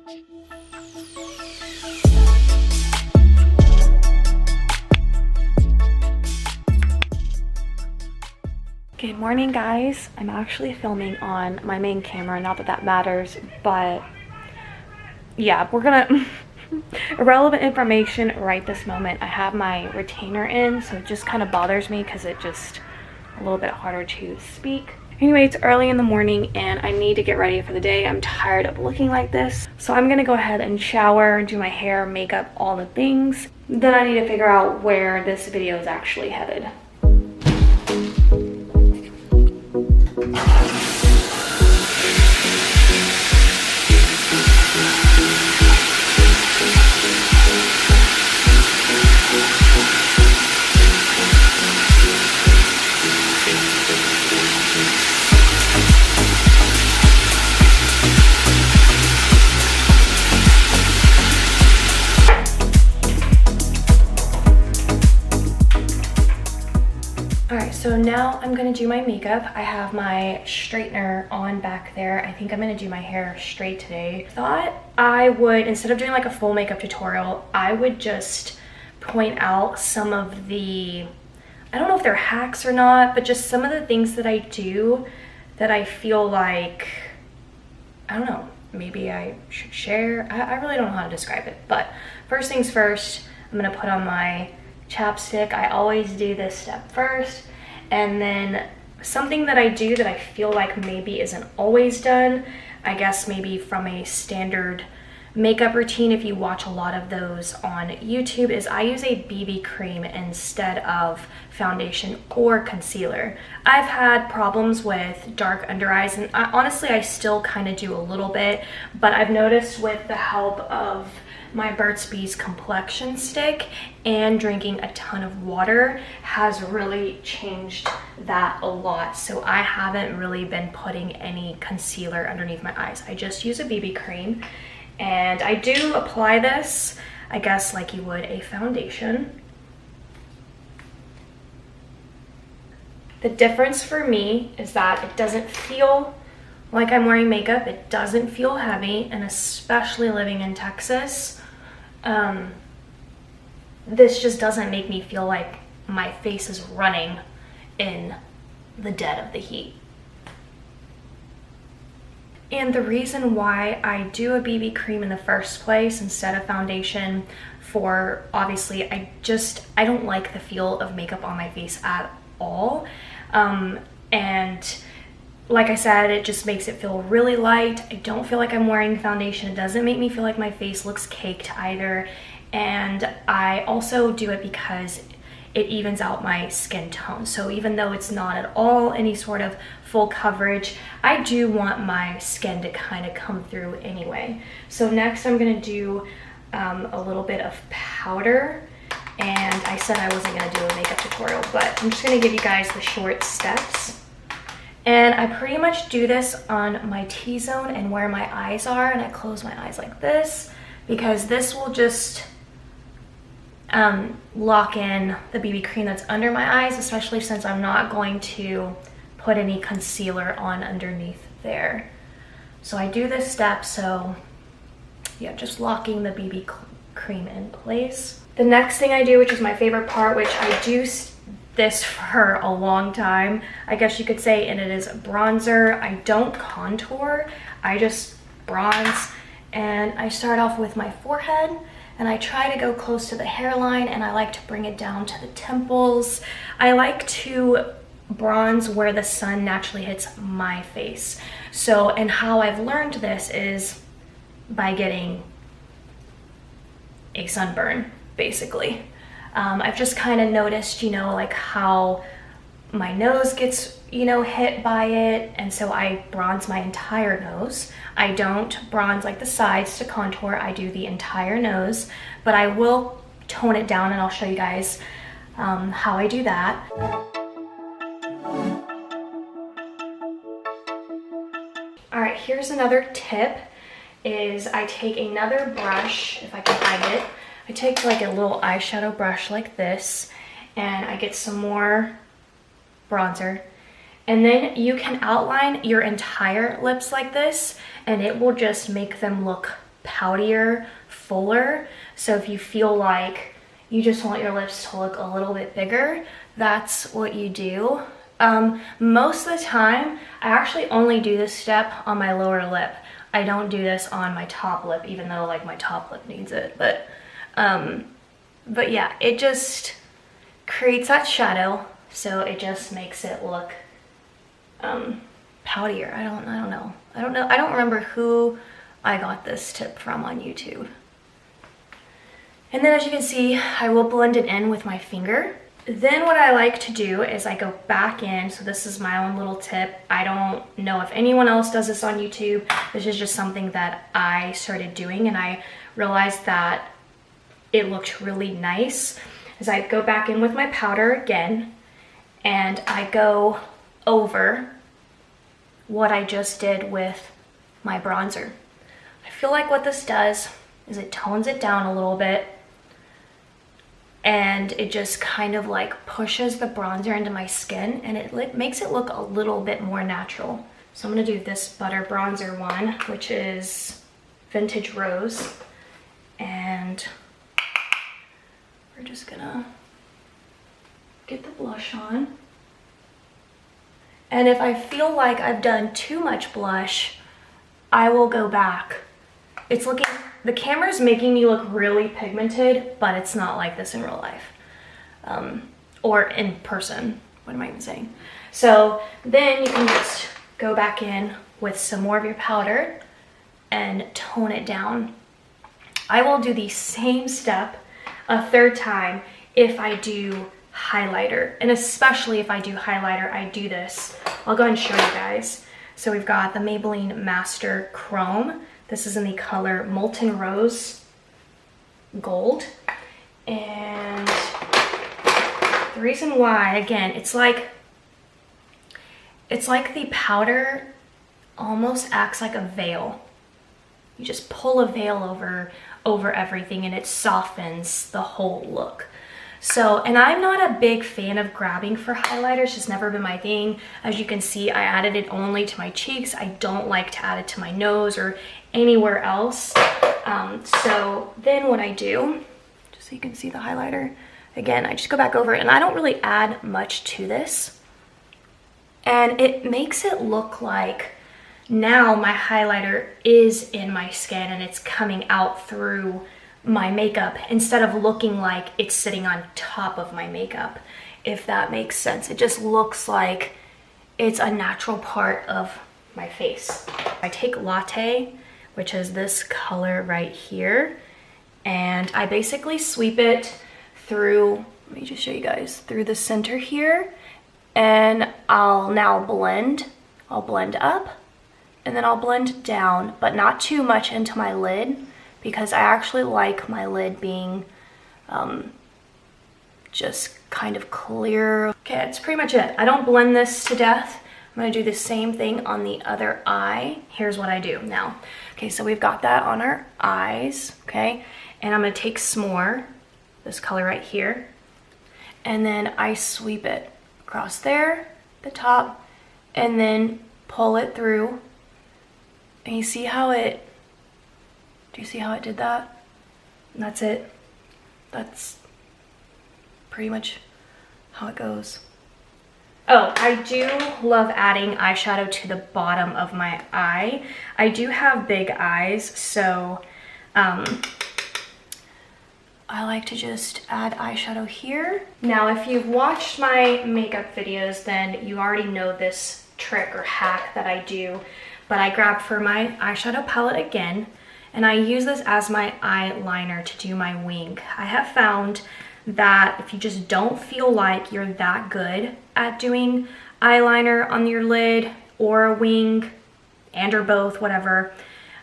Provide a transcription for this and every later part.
Good morning, guys. I'm actually filming on my main camera, not that that matters, but yeah, we're gonna irrelevant information right this moment. I have my retainer in, so it just kind of bothers me because it's just a little bit harder to speak. Anyway, it's early in the morning and I need to get ready for the day. I'm tired of looking like this, so I'm gonna go ahead and shower, do my hair, makeup, all the things. Then I need to figure out where this video is actually headed. Alright, so now I'm gonna do my makeup. I have my straightener on back there. I think I'm gonna do my hair straight today. Thought I would, instead of doing like a full makeup tutorial, I would just point out some of the, I don't know if they're hacks or not, but just some of the things that I do that I feel like, I don't know, maybe I should share. I really don't know how to describe it, but first things first, I'm gonna put on my chapstick. I always do this step first, and then something that I do that I feel like maybe isn't always done, I guess maybe from a standard makeup routine if you watch a lot of those on YouTube, is I use a BB cream instead of foundation or concealer. I've had problems with dark under eyes, and honestly I still kind of do a little bit, but I've noticed with the help of my Burt's Bees complexion stick and drinking a ton of water has really changed that a lot. So I haven't really been putting any concealer underneath my eyes. I just use a BB cream, and I do apply this, I guess, like you would a foundation. The difference for me is that it doesn't feel like I'm wearing makeup. It doesn't feel heavy, and especially living in Texas, this just doesn't make me feel like my face is running in the dead of the heat. And the reason why I do a BB cream in the first place instead of foundation, for obviously I don't like the feel of makeup on my face at all, and like I said, it just makes it feel really light. I don't feel like I'm wearing foundation. It doesn't make me feel like my face looks caked either. And I also do it because it evens out my skin tone. So even though it's not at all any sort of full coverage, I do want my skin to kind of come through anyway. So next I'm gonna do a little bit of powder. And I said I wasn't gonna do a makeup tutorial, but I'm just gonna give you guys the short steps. And I pretty much do this on my T-zone and where my eyes are, and I close my eyes like this because this will just lock in the BB cream that's under my eyes, especially since I'm not going to put any concealer on underneath there. So I do this step, so yeah, just locking the BB cream in place. The next thing I do, which is my favorite part, which I do this for a long time, I guess you could say, and it is bronzer. I don't contour, I just bronze, and I start off with my forehead, and I try to go close to the hairline, and I like to bring it down to the temples. I like to bronze where the sun naturally hits my face. So, and how I've learned this is by getting a sunburn, basically. I've just kind of noticed, you know, like how my nose gets, you know, hit by it, and so I bronze my entire nose. I don't bronze like the sides to contour, I do the entire nose, but I will tone it down, and I'll show you guys how I do that. All right, here's another tip, is I take another brush, if I can find it. I take like a little eyeshadow brush like this, and I get some more bronzer, and then you can outline your entire lips like this, and it will just make them look poutier, fuller. So if you feel like you just want your lips to look a little bit bigger, that's what you do. Most of the time, I actually only do this step on my lower lip. I don't do this on my top lip, even though like my top lip needs it. But yeah, it just creates that shadow, so it just makes it look poutier. I don't know. I don't remember who I got this tip from on YouTube. And then as you can see, I will blend it in with my finger. Then what I like to do is I go back in. So this is my own little tip. I don't know if anyone else does this on YouTube. This is just something that I started doing, and I realized that it looked really nice. As I go back in with my powder again, and I go over what I just did with my bronzer. I feel like what this does is it tones it down a little bit, and it just kind of like pushes the bronzer into my skin, and it makes it look a little bit more natural. So I'm gonna do this butter bronzer one, which is Vintage Rose, and we're just gonna get the blush on. And if I feel like I've done too much blush, I will go back. It's looking, the camera's making me look really pigmented, but it's not like this in real life. Or in person, what am I even saying? So then you can just go back in with some more of your powder and tone it down. I will do the same step a third time if I do highlighter, and especially if I do highlighter, I do this. I'll go ahead and show you guys. So we've got the Maybelline Master Chrome. This is in the color Molten Rose Gold. And the reason why, again, it's like the powder almost acts like a veil. You just pull a veil over everything, and it softens the whole look. So, and I'm not a big fan of grabbing for highlighter. It's just never been my thing. As you can see, I added it only to my cheeks. I don't like to add it to my nose or anywhere else. So then what I do, just so you can see the highlighter, again, I just go back over it, and I don't really add much to this. And it makes it look like now my highlighter is in my skin and it's coming out through my makeup instead of looking like it's sitting on top of my makeup, if that makes sense. It just looks like it's a natural part of my face. I take Latte, which is this color right here, and I basically sweep it through, let me just show you guys, through the center here, and I'll now blend. I'll blend up, and then I'll blend down, but not too much into my lid, because I actually like my lid being just kind of clear. Okay, that's pretty much it. I don't blend this to death. I'm gonna do the same thing on the other eye. Here's what I do now. Okay, so we've got that on our eyes, okay? And I'm gonna take S'more, this color right here, and then I sweep it across there, the top, and then pull it through. And you see how it, do you see how it did that? And that's it. That's pretty much how it goes. Oh, I do love adding eyeshadow to the bottom of my eye. I do have big eyes, so I like to just add eyeshadow here. Now, if you've watched my makeup videos, then you already know this trick or hack that I do. But I grab for my eyeshadow palette again, and I use this as my eyeliner to do my wing. I have found that if you just don't feel like you're that good at doing eyeliner on your lid or a wing, and or both, whatever,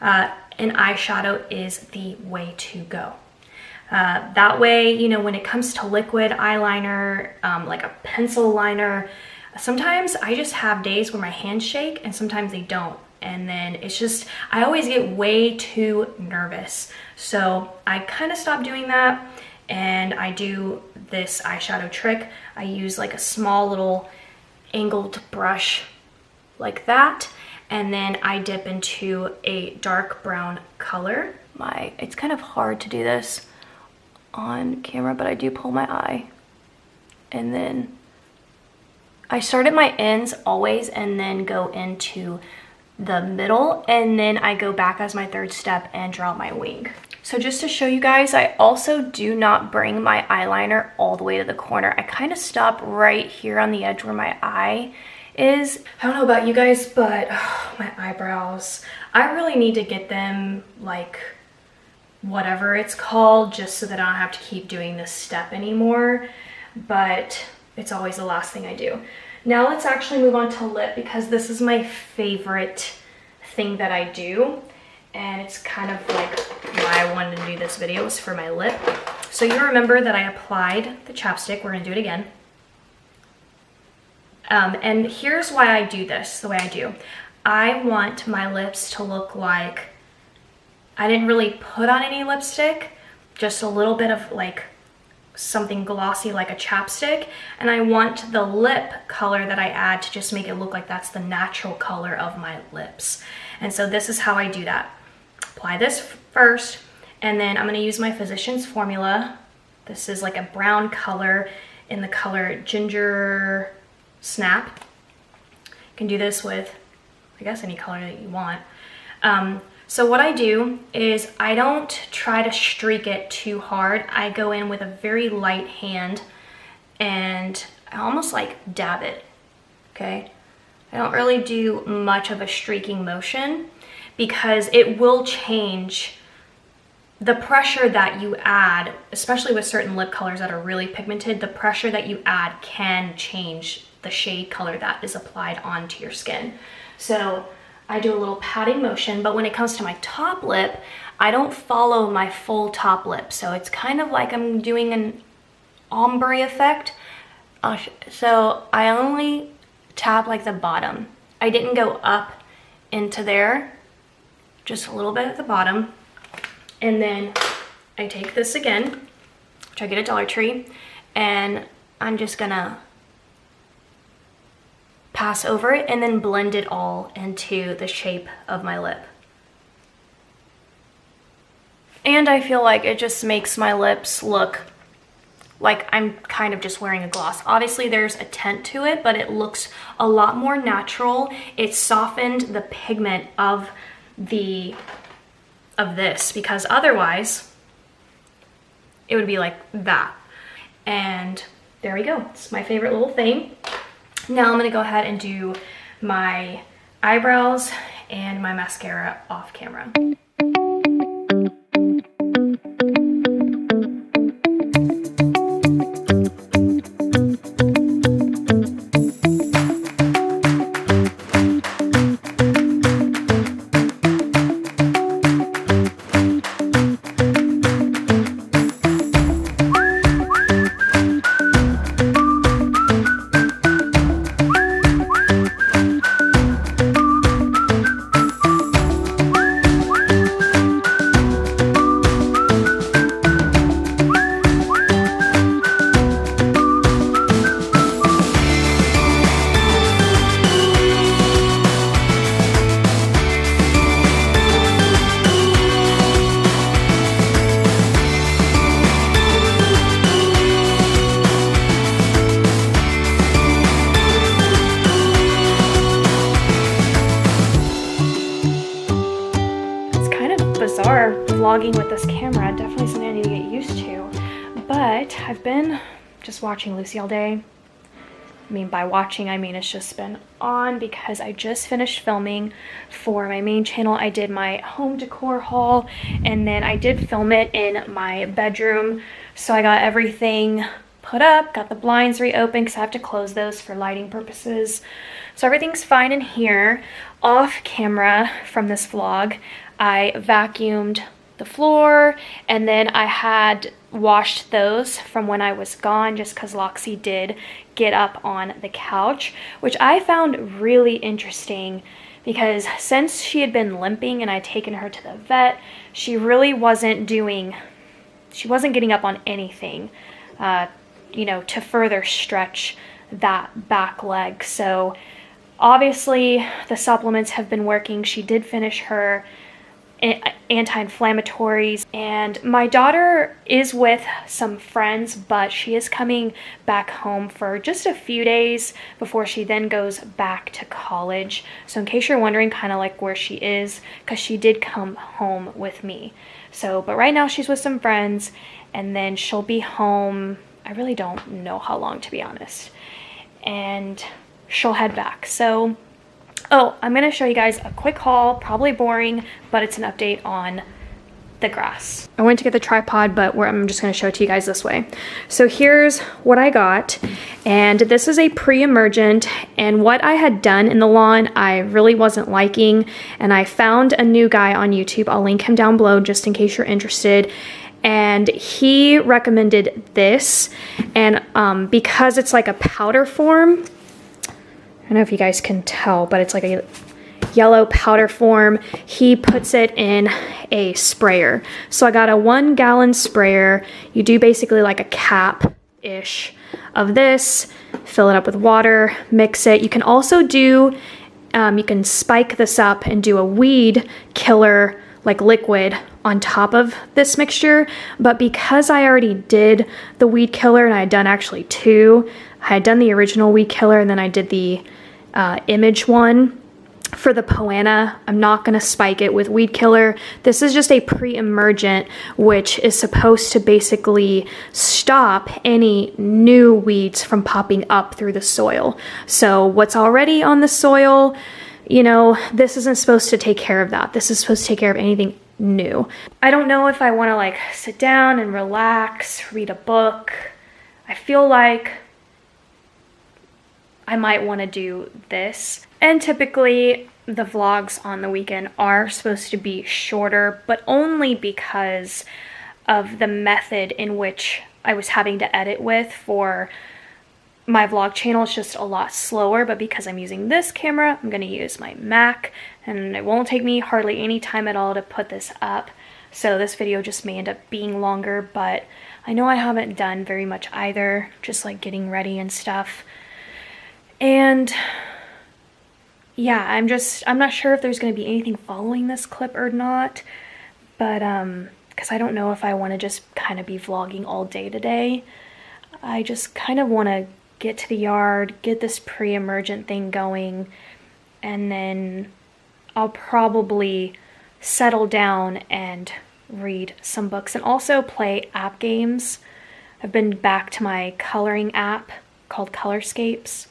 an eyeshadow is the way to go. That way, you know, when it comes to liquid eyeliner, like a pencil liner, sometimes I just have days where my hands shake and sometimes they don't. And then it's just, I always get way too nervous. So I kind of stopped doing that, and I do this eyeshadow trick. I use like a small little angled brush like that, and then I dip into a dark brown color it's kind of hard to do this on camera, but I do pull my eye. And then I start at my ends always and then go into the middle, and then I go back as my third step and draw my wing. So just to show you guys, I also do not bring my eyeliner all the way to the corner. I kind of stop right here on the edge where my eye is. I don't know about you guys, but my eyebrows, I really need to get them like whatever it's called, just so that I don't have to keep doing this step anymore, but it's always the last thing I do. Now let's actually move on to lip, because this is my favorite thing that I do, and it's kind of like why I wanted to do this video, was for my lip. So you remember that I applied the chapstick. We're gonna do it again. And here's why I do this the way I do. I want my lips to look like I didn't really put on any lipstick, just a little bit of like something glossy like a chapstick, and I want the lip color that I add to just make it look like that's the natural color of my lips. And so this is how I do that. Apply this first, and then I'm going to use my Physicians Formula. This is like a brown color in the color Ginger Snap. You can do this with, I guess, any color that you want. So what I do is I don't try to streak it too hard. I go in with a very light hand and I almost like dab it, okay? I don't really do much of a streaking motion because it will change the pressure that you add, especially with certain lip colors that are really pigmented. The pressure that you add can change the shade color that is applied onto your skin. So I do a little patting motion, but when it comes to my top lip, I don't follow my full top lip. So it's kind of like I'm doing an ombre effect. So I only tap like the bottom. I didn't go up into there, just a little bit at the bottom. And then I take this again, which I get at Dollar Tree, and I'm just gonna pass over it and then blend it all into the shape of my lip. And I feel like it just makes my lips look like I'm kind of just wearing a gloss. Obviously there's a tint to it, but it looks a lot more natural. It softened the pigment of this, because otherwise it would be like that. And there we go. It's my favorite little thing. Now I'm gonna go ahead and do my eyebrows and my mascara off camera. Bizarre vlogging with this camera, definitely something I need to get used to. But I've been just watching Lucy all day. I mean, by watching, I mean it's just been on, because I just finished filming for my main channel. I did my home decor haul, and then I did film it in my bedroom. So I got everything put up, got the blinds reopened because I have to close those for lighting purposes. So everything's fine in here. Off camera from this vlog, I vacuumed the floor, and then I had washed those from when I was gone, just because Loxy did get up on the couch, which I found really interesting, because since she had been limping and I'd taken her to the vet, she really wasn't getting up on anything, you know, to further stretch that back leg. So obviously the supplements have been working. She did finish her anti-inflammatories. And my daughter is with some friends, but she is coming back home for just a few days before she then goes back to college. So in case you're wondering kind of like where she is, because she did come home with me. So, but right now she's with some friends, and then she'll be home, I really don't know how long, to be honest, and she'll head back. So, oh, I'm gonna show you guys a quick haul, probably boring, but it's an update on the grass. I went to get the tripod, but I'm just gonna show it to you guys this way. So here's what I got, and this is a pre-emergent, and what I had done in the lawn I really wasn't liking, and I found a new guy on YouTube. I'll link him down below just in case you're interested. And he recommended this, and because it's like a powder form, I don't know if you guys can tell, but it's like a yellow powder form. He puts it in a sprayer. So I got a 1 gallon sprayer. You do basically like a cap-ish of this, fill it up with water, mix it. You can also do, you can spike this up and do a weed killer like liquid on top of this mixture. But because I already did the weed killer, and I had done actually 2, I had done the original weed killer and then I did the image one for the Poana. I'm not going to spike it with weed killer. This is just a pre-emergent, which is supposed to basically stop any new weeds from popping up through the soil. So what's already on the soil, you know, this isn't supposed to take care of that. This is supposed to take care of anything new. I don't know if I want to like sit down and relax, read a book. I feel like I might want to do this. And typically the vlogs on the weekend are supposed to be shorter, but only because of the method in which I was having to edit with for my vlog channel. It's just a lot slower, but because I'm using this camera, I'm going to use my Mac, and it won't take me hardly any time at all to put this up. So this video just may end up being longer, but I know I haven't done very much either, just like getting ready and stuff. And yeah, I'm not sure if there's going to be anything following this clip or not, but because I don't know if I want to just kind of be vlogging all day today. I just kind of want to get to the yard, get this pre-emergent thing going, and then I'll probably settle down and read some books and also play app games. I've been back to my coloring app called Colorscapes.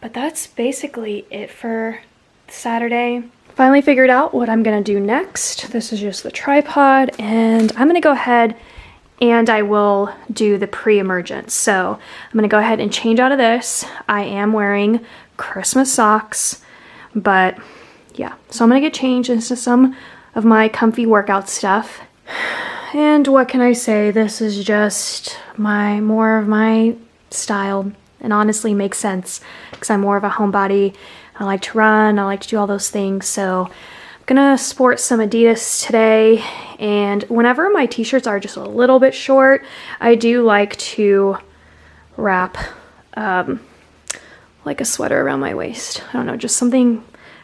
But that's basically it for Saturday. Finally figured out what I'm gonna do next. This is just the tripod, and I'm gonna go ahead and I will do the pre-emergent. So I'm gonna go ahead and change out of this. I am wearing Christmas socks, but yeah. So I'm gonna get changed into some of my comfy workout stuff. And what can I say? This is just more of my style. And honestly makes sense because I'm more of a homebody. I like to run, I like to do all those things. So I'm gonna sport some Adidas today. And whenever my t-shirts are just a little bit short, I do like to wrap like a sweater around my waist. I don't know, just something,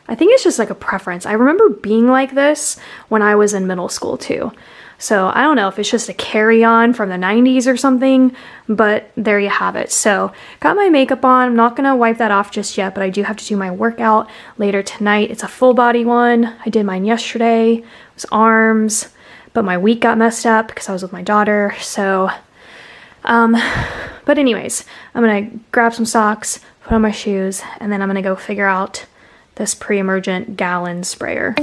I think it's just like a preference. I remember being like this when I was in middle school too. So I don't know if it's just a carry-on from the 90s or something, but there you have it. So got my makeup on. I'm not gonna wipe that off just yet, but I do have to do my workout later tonight. It's a full body one. I did mine yesterday. It was arms, but my week got messed up because I was with my daughter. So, but anyways, I'm gonna grab some socks, put on my shoes, and then I'm gonna go figure out this pre-emergent gallon sprayer.